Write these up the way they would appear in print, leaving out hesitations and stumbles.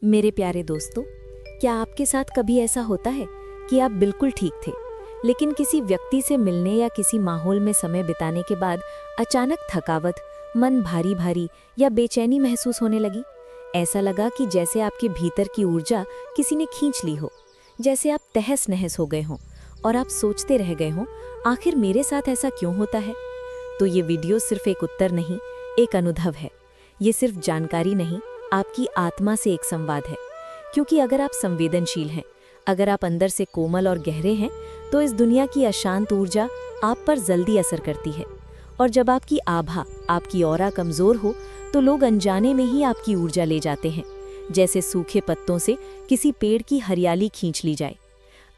मेरे प्यारे दोस्तों, क्या आपके साथ कभी ऐसा होता है कि आप बिल्कुल ठीक थे, लेकिन किसी व्यक्ति से मिलने या किसी माहौल में समय बिताने के बाद अचानक थकावट, मन भारी भारी या बेचैनी महसूस होने लगी? ऐसा लगा कि जैसे आपके भीतर की ऊर्जा किसी ने खींच ली हो, जैसे आप तहस नहस हो गए हों और आप सोचते रह गए हों, आखिर मेरे साथ ऐसा क्यों होता है? तो ये वीडियो सिर्फ एक उत्तर नहीं, एक अनुभव है। ये सिर्फ जानकारी नहीं, आपकी आत्मा से एक संवाद है। क्योंकि अगर आप संवेदनशील हैं, अगर आप अंदर से कोमल और गहरे हैं, तो इस दुनिया की अशांत ऊर्जा आप पर जल्दी असर करती है। और जब आपकी आभा, आपकी ऑरा कमजोर हो, तो लोग अनजाने में ही आपकी ऊर्जा ले जाते हैं, जैसे सूखे पत्तों से किसी पेड़ की हरियाली खींच ली जाए।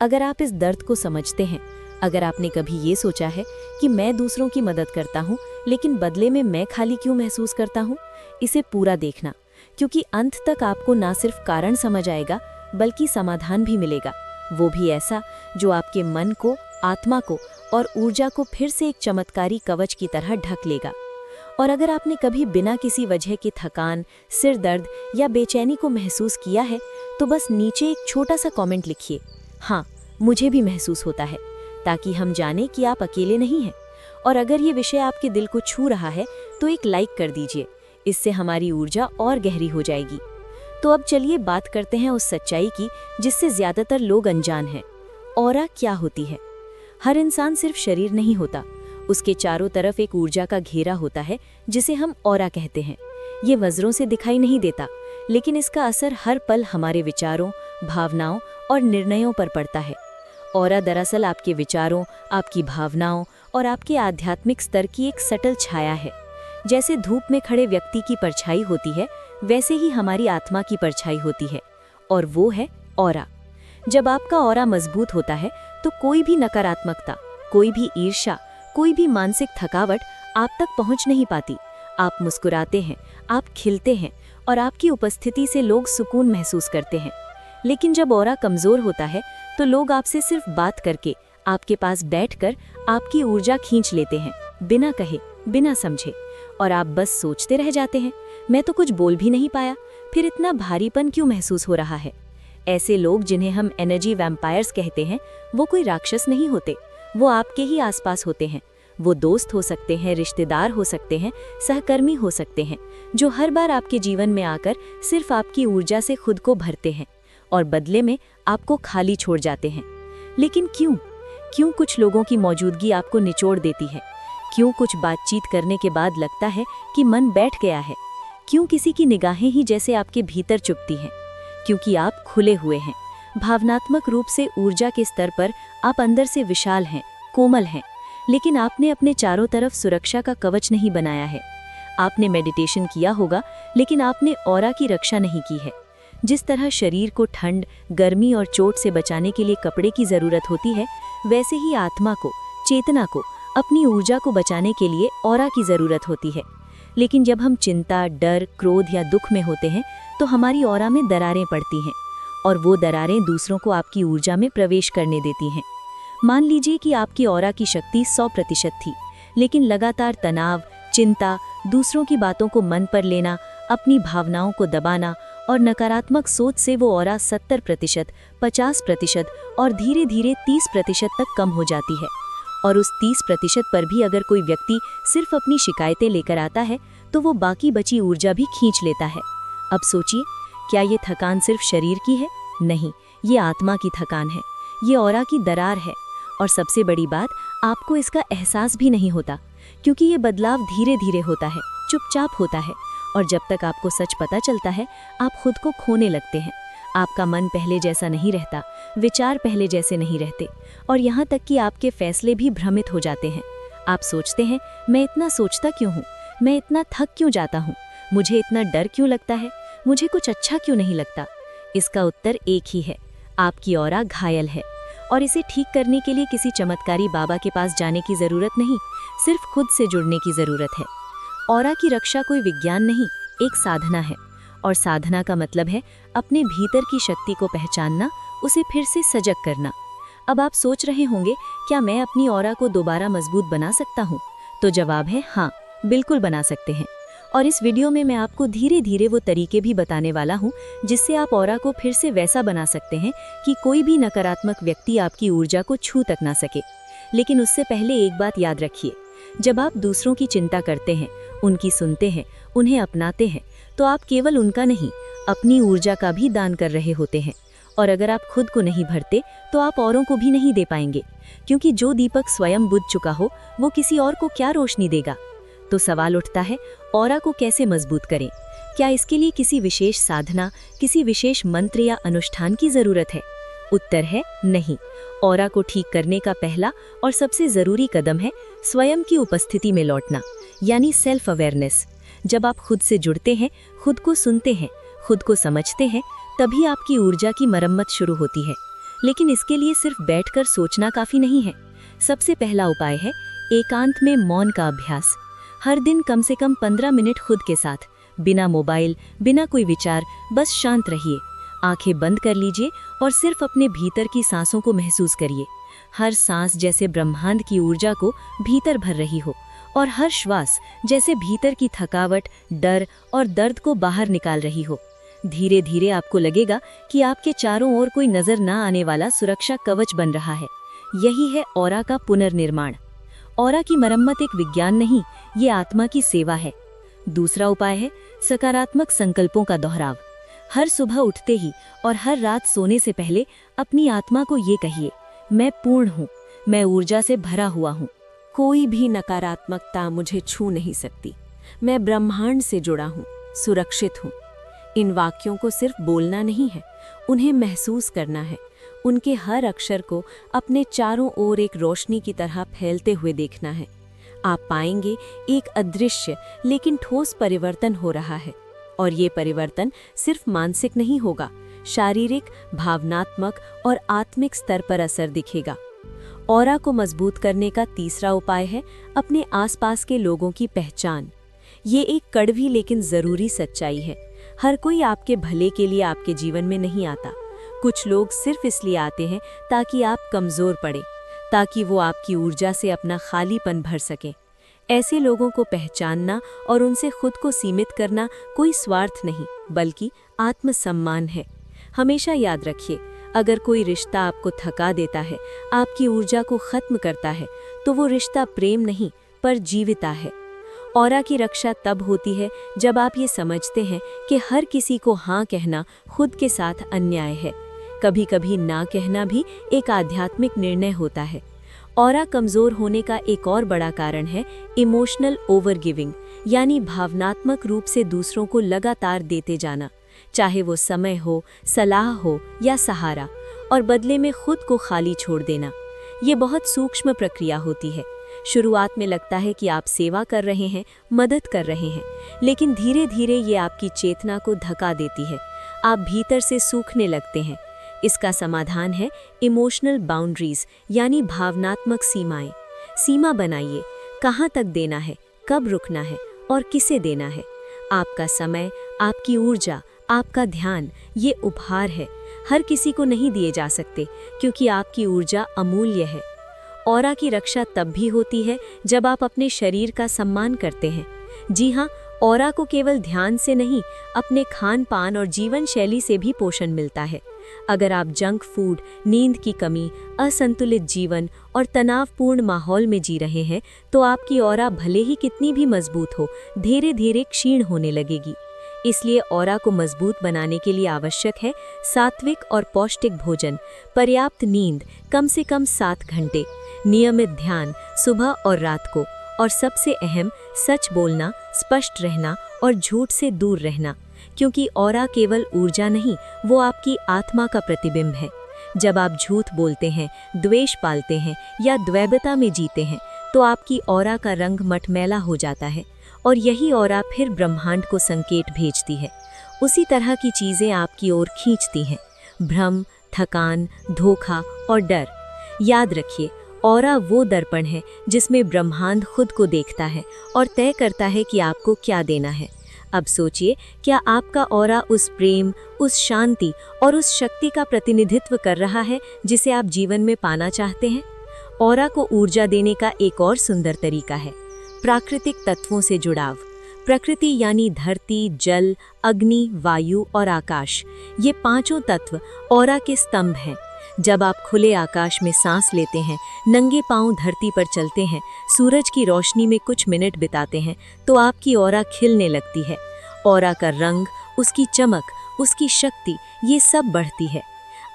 अगर आप इस दर्द को समझते हैं, अगर आपने कभी ये सोचा है कि मैं दूसरों की मदद करता हूँ, लेकिन बदले में मैं खाली क्यों महसूस करता हूँ, इसे पूरा देखना, क्योंकि अंत तक आपको ना सिर्फ कारण समझ आएगा, बल्कि समाधान भी मिलेगा। वो भी ऐसा जो आपके मन को, आत्मा को और ऊर्जा को फिर से एक चमत्कारी कवच की तरह ढक लेगा। और अगर आपने कभी बिना किसी वजह के थकान, सिर दर्द या बेचैनी को महसूस किया है, तो बस नीचे एक छोटा सा कमेंट लिखिए, हाँ मुझे भी महसूस होता है, ताकि हम जानें कि आप अकेले नहीं हैं। और अगर ये विषय आपके दिल को छू रहा है, तो एक लाइक कर दीजिए, इससे हमारी ऊर्जा और गहरी हो जाएगी। तो अब चलिए बात करते हैं उस सच्चाई की जिससे ज्यादातर लोग अनजान हैं। ऑरा क्या होती है? हर इंसान सिर्फ शरीर नहीं होता, उसके चारों तरफ एक ऊर्जा का घेरा होता है जिसे हम ऑरा कहते हैं। ये वज्रों से दिखाई नहीं देता, लेकिन इसका असर हर पल हमारे विचारों, भावनाओं और निर्णयों पर पड़ता है। ऑरा दरअसल आपके विचारों, आपकी भावनाओं और आपके आध्यात्मिक स्तर की एक सटल छाया है। जैसे धूप में खड़े व्यक्ति की परछाई होती है, वैसे ही हमारी आत्मा की परछाई होती है, और वो है ऑरा। जब आपका ऑरा मजबूत होता है, तो कोई भी नकारात्मकता, कोई भी ईर्ष्या, कोई भी मानसिक थकावट आप तक पहुंच नहीं पाती। आप मुस्कुराते हैं, आप खिलते हैं और आपकी उपस्थिति से लोग सुकून महसूस करते हैं। लेकिन जब ऑरा कमजोर होता है, तो लोग आपसे सिर्फ बात करके, आपके पास बैठकर आपकी ऊर्जा खींच लेते हैं, बिना कहे, बिना समझे। और आप बस सोचते रह जाते हैं, मैं तो कुछ बोल भी नहीं पाया, फिर इतना भारीपन क्यों महसूस हो रहा है? ऐसे लोग, जिन्हें हम एनर्जी वैम्पायर्स कहते हैं, वो कोई राक्षस नहीं होते, वो आपके ही आसपास होते हैं। वो दोस्त हो सकते हैं, रिश्तेदार हो सकते हैं, सहकर्मी हो सकते हैं, जो हर बार आपके जीवन में आकर सिर्फ आपकी ऊर्जा से खुद को भरते हैं और बदले में आपको खाली छोड़ जाते हैं। लेकिन क्यों कुछ लोगों की मौजूदगी आपको निचोड़ देती है? क्यों कुछ बातचीत करने के बाद लगता है कि मन बैठ गया है? क्यों किसी की निगाहें ही जैसे आपके भीतर चुभती हैं? क्योंकि आप खुले हुए हैं। भावनात्मक रूप से, ऊर्जा के स्तर पर आप अंदर से विशाल हैं, कोमल हैं, लेकिन आपने अपने चारों तरफ सुरक्षा का कवच नहीं बनाया है। आपने मेडिटेशन किया होगा, लेकिन आपने ऑरा की रक्षा नहीं की है। जिस तरह शरीर को ठंड, गर्मी और चोट से बचाने के लिए कपड़े की जरूरत होती है, वैसे ही आत्मा को, चेतना को, अपनी ऊर्जा को बचाने के लिए ऑरा की जरूरत होती है। लेकिन जब हम चिंता, डर, क्रोध या दुख में होते हैं, तो हमारी ऑरा में दरारें पड़ती हैं, और वो दरारें दूसरों को आपकी ऊर्जा में प्रवेश करने देती हैं। मान लीजिए कि आपकी ऑरा की शक्ति 100% थी, लेकिन लगातार तनाव, चिंता, दूसरों की बातों को मन पर लेना, अपनी भावनाओं को दबाना और नकारात्मक सोच से वो ऑरा 70%, 50% और धीरे धीरे 30% तक कम हो जाती है। और उस 30% पर भी अगर कोई व्यक्ति सिर्फ अपनी शिकायतें लेकर आता है, तो वो बाकी बची ऊर्जा भी खींच लेता है। अब सोचिए, क्या ये थकान सिर्फ शरीर की है? नहीं, ये आत्मा की थकान है, ये ऑरा की दरार है। और सबसे बड़ी बात, आपको इसका एहसास भी नहीं होता, क्योंकि ये बदलाव धीरे धीरे होता है, चुपचाप होता है। और जब तक आपको सच पता चलता है, आप खुद को खोने लगते हैं। आपका मन पहले जैसा नहीं रहता, विचार पहले जैसे नहीं रहते, और यहाँ तक कि आपके फैसले भी भ्रमित हो जाते हैं। आप सोचते हैं, मैं इतना सोचता क्यों हूँ, मैं इतना थक क्यों जाता हूँ, मुझे इतना डर क्यों लगता है, मुझे कुछ अच्छा क्यों नहीं लगता? इसका उत्तर एक ही है, आपकी ऑरा घायल है। और इसे ठीक करने के लिए किसी चमत्कारी बाबा के पास जाने की जरूरत नहीं, सिर्फ खुद से जुड़ने की जरूरत है। ऑरा की रक्षा कोई विज्ञान नहीं, एक साधना है। और साधना का मतलब है अपने भीतर की शक्ति को पहचानना, उसे फिर से सजग करना। अब आप सोच रहे होंगे, क्या मैं अपनी ऑरा को दोबारा मजबूत बना सकता हूँ? तो जवाब है हाँ, बिल्कुल बना सकते हैं। और इस वीडियो में मैं आपको धीरे धीरे वो तरीके भी बताने वाला हूँ जिससे आप ऑरा को फिर से वैसा बना सकते हैं कि कोई भी नकारात्मक व्यक्ति आपकी ऊर्जा को छू तक ना सके। लेकिन उससे पहले एक बात याद रखिए, जब आप दूसरों की चिंता करते हैं, उनकी सुनते हैं, उन्हें अपनाते हैं, तो आप केवल उनका नहीं, अपनी ऊर्जा का भी दान कर रहे होते हैं। और अगर आप खुद को नहीं भरते तो आप औरों को भी नहीं दे पाएंगे, क्योंकि जो दीपक स्वयं बुझ चुका हो वो किसी और को क्या रोशनी देगा। तो सवाल उठता है, ऑरा को कैसे मजबूत करें? क्या इसके लिए किसी विशेष साधना, किसी विशेष मंत्र या अनुष्ठान की जरूरत है? उत्तर है नहीं। ऑरा को ठीक करने का पहला और सबसे जरूरी कदम है स्वयं की उपस्थिति में लौटना, यानी सेल्फ अवेयरनेस। जब आप खुद से जुड़ते हैं, खुद को सुनते हैं, खुद को समझते हैं, तभी आपकी ऊर्जा की मरम्मत शुरू होती है। लेकिन इसके लिए सिर्फ बैठकर सोचना काफी नहीं है। सबसे पहला उपाय है एकांत में मौन का अभ्यास। हर दिन कम से कम 15 मिनट खुद के साथ, बिना मोबाइल, बिना कोई विचार, बस शांत रहिए। आंखें बंद कर लीजिए और सिर्फ अपने भीतर की सांसों को महसूस करिए। हर सांस जैसे ब्रह्मांड की ऊर्जा को भीतर भर रही हो, और हर श्वास जैसे भीतर की थकावट, डर और दर्द को बाहर निकाल रही हो। धीरे धीरे आपको लगेगा कि आपके चारों ओर कोई नजर न आने वाला सुरक्षा कवच बन रहा है। यही है ऑरा का पुनर्निर्माण। ऑरा की मरम्मत एक विज्ञान नहीं, ये आत्मा की सेवा है। दूसरा उपाय है सकारात्मक संकल्पों का दोहराव। हर सुबह उठते ही और हर रात सोने से पहले अपनी आत्मा को ये कहिए, मैं पूर्ण हूँ, मैं ऊर्जा से भरा हुआ हूँ, कोई भी नकारात्मकता मुझे छू नहीं सकती, मैं ब्रह्मांड से जुड़ा हूँ, सुरक्षित हूँ। इन वाक्यों को सिर्फ बोलना नहीं है, उन्हें महसूस करना है। उनके हर अक्षर को अपने चारों ओर एक रोशनी की तरह फैलते हुए देखना है। आप पाएंगे एक अदृश्य लेकिन ठोस परिवर्तन हो रहा है। और ये परिवर्तन सिर्फ मानसिक नहीं होगा, शारीरिक, भावनात्मक और आत्मिक स्तर पर असर दिखेगा। ऑरा को मजबूत करने का तीसरा उपाय है अपने आसपास के लोगों की पहचान। ये एक कड़वी लेकिन जरूरी सच्चाई है। हर कोई आपके भले के लिए आपके जीवन में नहीं आता। कुछ लोग सिर्फ इसलिए आते हैं ताकि आप कमजोर पड़े, ताकि वो आपकी ऊर्जा से अपना खालीपन भर सकें। ऐसे लोगों को पहचानना और उनसे खुद को सीमित करना कोई स्वार्थ नहीं, बल्कि आत्मसम्मान है। हमेशा याद रखिए, अगर कोई रिश्ता आपको थका देता है, आपकी ऊर्जा को खत्म करता है, तो वो रिश्ता प्रेम नहीं पर जीविता है। ऑरा की रक्षा तब होती है जब आप ये समझते हैं कि हर किसी को हाँ कहना खुद के साथ अन्याय है। कभी कभी ना कहना भी एक आध्यात्मिक निर्णय होता है। ऑरा कमजोर होने का एक और बड़ा कारण है इमोशनल ओवरगिविंग, यानी भावनात्मक रूप से दूसरों को लगातार देते जाना, चाहे वो समय हो, सलाह हो या सहारा, और बदले में खुद को खाली छोड़ देना। ये बहुत सूक्ष्म प्रक्रिया होती है। शुरुआत में लगता है कि आप सेवा कर रहे हैं, मदद कर रहे हैं, लेकिन धीरे धीरे ये आपकी चेतना को धक्का देती है। आप भीतर से सूखने लगते हैं। इसका समाधान है इमोशनल बाउंड्रीज, यानी भावनात्मक सीमाएं। सीमा बनाइए, कहाँ तक देना है, कब रुकना है और किसे देना है। आपका समय, आपकी ऊर्जा, आपका ध्यान, ये उपहार है, हर किसी को नहीं दिए जा सकते, क्योंकि आपकी ऊर्जा अमूल्य है। ऑरा की रक्षा तब भी होती है जब आप अपने शरीर का सम्मान करते हैं। जी हाँ, ऑरा को केवल ध्यान से नहीं, अपने खान पान और जीवन शैली से भी पोषण मिलता है। अगर आप जंक फूड, नींद की कमी, असंतुलित जीवन और तनावपूर्ण माहौल में जी रहे हैं, तो आपकी ऑरा भले ही कितनी भी मजबूत हो, धीरे धीरे क्षीण होने लगेगी। इसलिए ऑरा को मजबूत बनाने के लिए आवश्यक है सात्विक और पौष्टिक भोजन, पर्याप्त नींद, कम से कम 7 घंटे, नियमित ध्यान सुबह और रात को, और सबसे अहम, सच बोलना, स्पष्ट रहना और झूठ से दूर रहना, क्योंकि ऑरा केवल ऊर्जा नहीं, वो आपकी आत्मा का प्रतिबिंब है। जब आप झूठ बोलते हैं, द्वेष पालते हैं या द्वैतता में जीते हैं, तो आपकी ऑरा का रंग मटमैला हो जाता है, और यही ऑरा फिर ब्रह्मांड को संकेत भेजती है। उसी तरह की चीजें आपकी ओर खींचती हैं, भ्रम, थकान, धोखा और डर। याद रखिए, ऑरा वो दर्पण है जिसमें ब्रह्मांड खुद को देखता है और तय करता है कि आपको क्या देना है। अब सोचिए, क्या आपका ऑरा उस प्रेम, उस शांति और उस शक्ति का प्रतिनिधित्व कर रहा है जिसे आप जीवन में पाना चाहते हैं? ऑरा को ऊर्जा देने का एक और सुंदर तरीका है प्राकृतिक तत्वों से जुड़ाव। प्रकृति यानी धरती, जल, अग्नि, वायु और आकाश, ये पांचों तत्व ऑरा के स्तंभ हैं। जब आप खुले आकाश में सांस लेते हैं, नंगे पांव धरती पर चलते हैं, सूरज की रोशनी में कुछ मिनट बिताते हैं, तो आपकी ऑरा खिलने लगती है। ऑरा का रंग, उसकी चमक, उसकी शक्ति, ये सब बढ़ती है।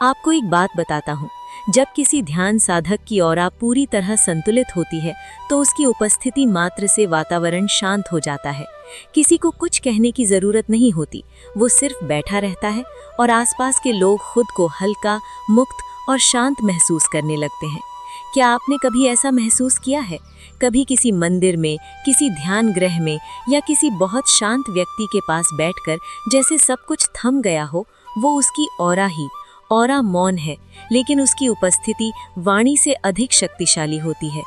आपको एक बात बताता हूँ, जब किसी ध्यान साधक की ऑरा पूरी तरह संतुलित होती है तो उसकी उपस्थिति मात्र से वातावरण शांत हो जाता है। किसी को कुछ कहने की जरूरत नहीं होती, वो सिर्फ बैठा रहता है और आसपास के लोग खुद को हल्का, मुक्त और शांत महसूस करने लगते हैं। क्या आपने कभी ऐसा महसूस किया है? कभी किसी मंदिर में, किसी ध्यान गृह में या किसी बहुत शांत व्यक्ति के पास बैठकर जैसे सब कुछ थम गया हो? वो उसकी ऑरा ही। ऑरा मौन है, लेकिन उसकी उपस्थिति वाणी से अधिक शक्तिशाली होती है।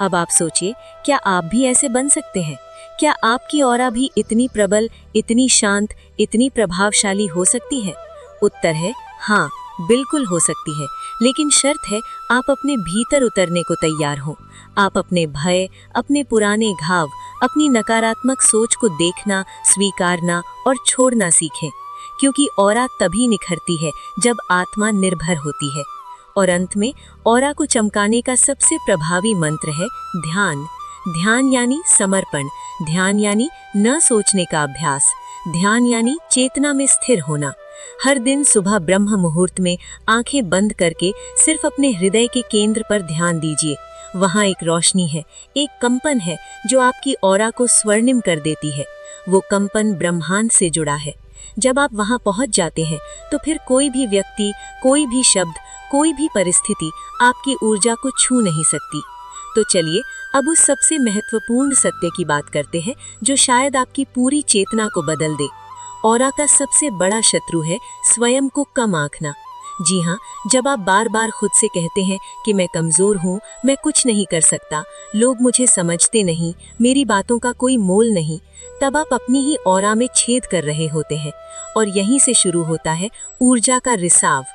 अब आप सोचिए, क्या आप भी ऐसे बन सकते हैं? क्या आपकी ऑरा भी इतनी प्रबल, इतनी शांत, इतनी प्रभावशाली हो सकती है? उत्तर है हाँ, बिल्कुल हो सकती है, लेकिन शर्त है आप अपने भीतर उतरने को तैयार हो। आप अपने भय, अपने पुराने घाव, अपनी नकारात्मक सोच को देखना, स्वीकारना और छोड़ना सीखें, क्योंकि ऑरा तभी निखरती है जब आत्मा निर्भर होती है। और अंत में ऑरा को चमकाने का सबसे प्रभावी मंत्र है ध्यान। ध्यान यानी समर्पण, ध्यान यानी न सोचने का अभ्यास, ध्यान यानी चेतना में स्थिर होना। हर दिन सुबह ब्रह्म मुहूर्त में आंखें बंद करके सिर्फ अपने हृदय के केंद्र पर ध्यान दीजिए। वहाँ एक रोशनी है, एक कंपन है जो आपकी ऑरा को स्वर्णिम कर देती है। वो कंपन ब्रह्मांड से जुड़ा है। जब आप वहां पहुंच जाते हैं तो फिर कोई भी व्यक्ति, कोई भी शब्द, कोई भी परिस्थिति आपकी ऊर्जा को छू नहीं सकती। तो चलिए अब उस सबसे महत्वपूर्ण सत्य की बात करते हैं जो शायद आपकी पूरी चेतना को बदल दे। ऑरा का सबसे बड़ा शत्रु है स्वयं को कम आंकना। जी हाँ, जब आप बार बार खुद से कहते हैं कि मैं कमजोर हूँ, मैं कुछ नहीं कर सकता, लोग मुझे समझते नहीं, मेरी बातों का कोई मोल नहीं, तब आप अपनी ही ऑरा में छेद कर रहे होते हैं। और यहीं से शुरू होता है ऊर्जा का रिसाव।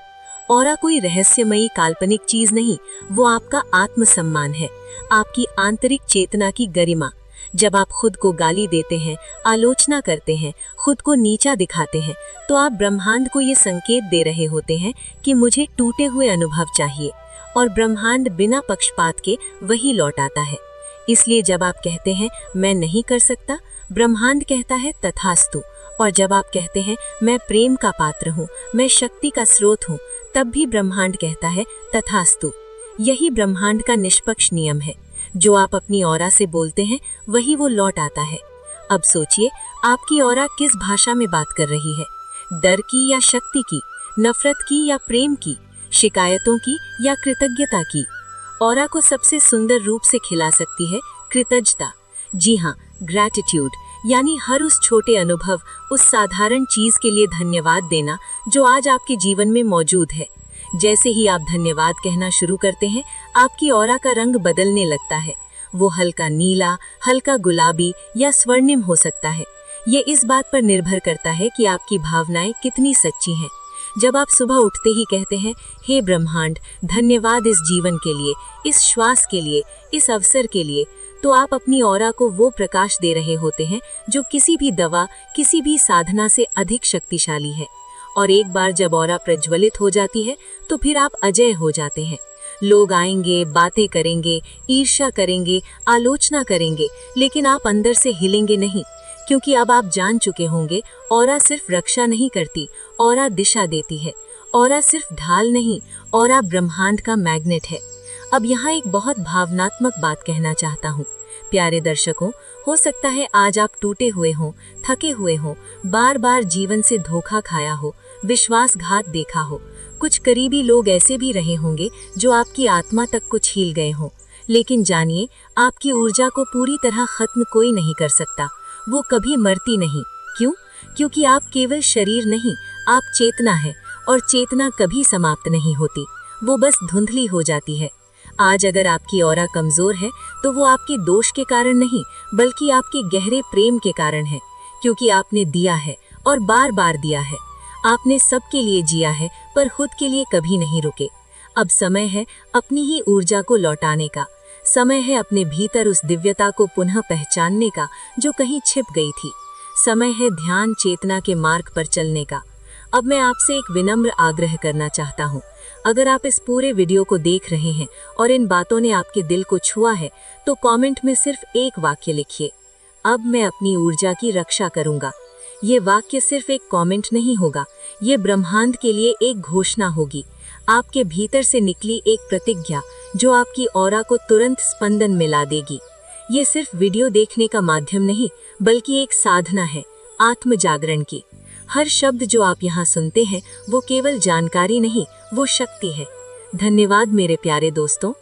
ऑरा कोई रहस्यमयी काल्पनिक चीज नहीं, वो आपका आत्मसम्मान है, आपकी आंतरिक चेतना की गरिमा। जब आप खुद को गाली देते हैं, आलोचना करते हैं, खुद को नीचा दिखाते हैं, तो आप ब्रह्मांड को ये संकेत दे रहे होते हैं कि मुझे टूटे हुए अनुभव चाहिए, और ब्रह्मांड बिना पक्षपात के वही लौट आता है। इसलिए जब आप कहते हैं मैं नहीं कर सकता, ब्रह्मांड कहता है तथास्तु। और जब आप कहते हैं मैं प्रेम का पात्र हूँ, मैं शक्ति का स्रोत हूँ, तब भी ब्रह्मांड कहता है तथास्तु। यही ब्रह्मांड का निष्पक्ष नियम है। जो आप अपनी ऑरा से बोलते हैं वही वो लौट आता है। अब सोचिए, आपकी ऑरा किस भाषा में बात कर रही है? डर की या शक्ति की, नफरत की या प्रेम की, शिकायतों की या कृतज्ञता की? ऑरा को सबसे सुंदर रूप से खिला सकती है कृतज्ञता। जी हाँ, ग्रैटिट्यूड, यानी हर उस छोटे अनुभव, उस साधारण चीज के लिए धन्यवाद देना जो आज आपके जीवन में मौजूद है। जैसे ही आप धन्यवाद कहना शुरू करते हैं, आपकी ऑरा का रंग बदलने लगता है। वो हल्का नीला, हल्का गुलाबी या स्वर्णिम हो सकता है। ये इस बात पर निर्भर करता है कि आपकी भावनाएं कितनी सच्ची हैं। जब आप सुबह उठते ही कहते हैं हे ब्रह्मांड, धन्यवाद इस जीवन के लिए, इस श्वास के लिए, इस अवसर के लिए, तो आप अपनी ऑरा को वो प्रकाश दे रहे होते हैं जो किसी भी दवा, किसी भी साधना से अधिक शक्तिशाली है। और एक बार जब ऑरा प्रज्वलित हो जाती है तो फिर आप अजय हो जाते हैं। लोग आएंगे, बातें करेंगे, ईर्ष्या करेंगे, आलोचना करेंगे, लेकिन आप अंदर से हिलेंगे नहीं, क्योंकि अब आप जान चुके होंगे ऑरा सिर्फ रक्षा नहीं करती, ऑरा दिशा देती है। ऑरा सिर्फ ढाल नहीं, ऑरा ब्रह्मांड का मैग्नेट है। अब यहाँ एक बहुत भावनात्मक बात कहना चाहता हूँ। प्यारे दर्शकों, हो सकता है आज आप टूटे हुए हों, थके हुए हों, बार बार जीवन से धोखा खाया हो, विश्वासघात देखा हो। कुछ करीबी लोग ऐसे भी रहे होंगे जो आपकी आत्मा तक को छील गए हों। लेकिन जानिए, आपकी ऊर्जा को पूरी तरह खत्म कोई नहीं कर सकता। वो कभी मरती नहीं। क्यों? क्योंकि आप केवल शरीर नहीं, आप चेतना है, और चेतना कभी समाप्त नहीं होती, वो बस धुंधली हो जाती है। आज अगर आपकी ऑरा कमजोर है तो वो आपके दोष के कारण नहीं, बल्कि आपके गहरे प्रेम के कारण है, क्योंकि आपने दिया है और बार बार दिया है। आपने सबके लिए जिया है, पर खुद के लिए कभी नहीं रुके। अब समय है अपनी ही ऊर्जा को लौटाने का। समय है अपने भीतर उस दिव्यता को पुनः पहचानने का जो कहीं छिप गई थी। समय है ध्यान चेतना के मार्ग पर चलने का। अब मैं आपसे एक विनम्र आग्रह करना चाहता हूँ। अगर आप इस पूरे वीडियो को देख रहे हैं और इन बातों ने आपके दिल को छुआ है, तो कमेंट में सिर्फ एक वाक्य लिखिए, अब मैं अपनी ऊर्जा की रक्षा करूंगा। ये वाक्य सिर्फ एक कमेंट नहीं होगा, ये ब्रह्मांड के लिए एक घोषणा होगी, आपके भीतर से निकली एक प्रतिज्ञा जो आपकी ऑरा को तुरंत स्पंदन में ला देगी। ये सिर्फ वीडियो देखने का माध्यम नहीं, बल्कि एक साधना है आत्म जागरण की। हर शब्द जो आप यहाँ सुनते हैं वो केवल जानकारी नहीं, वो शक्ति है। धन्यवाद मेरे प्यारे दोस्तों।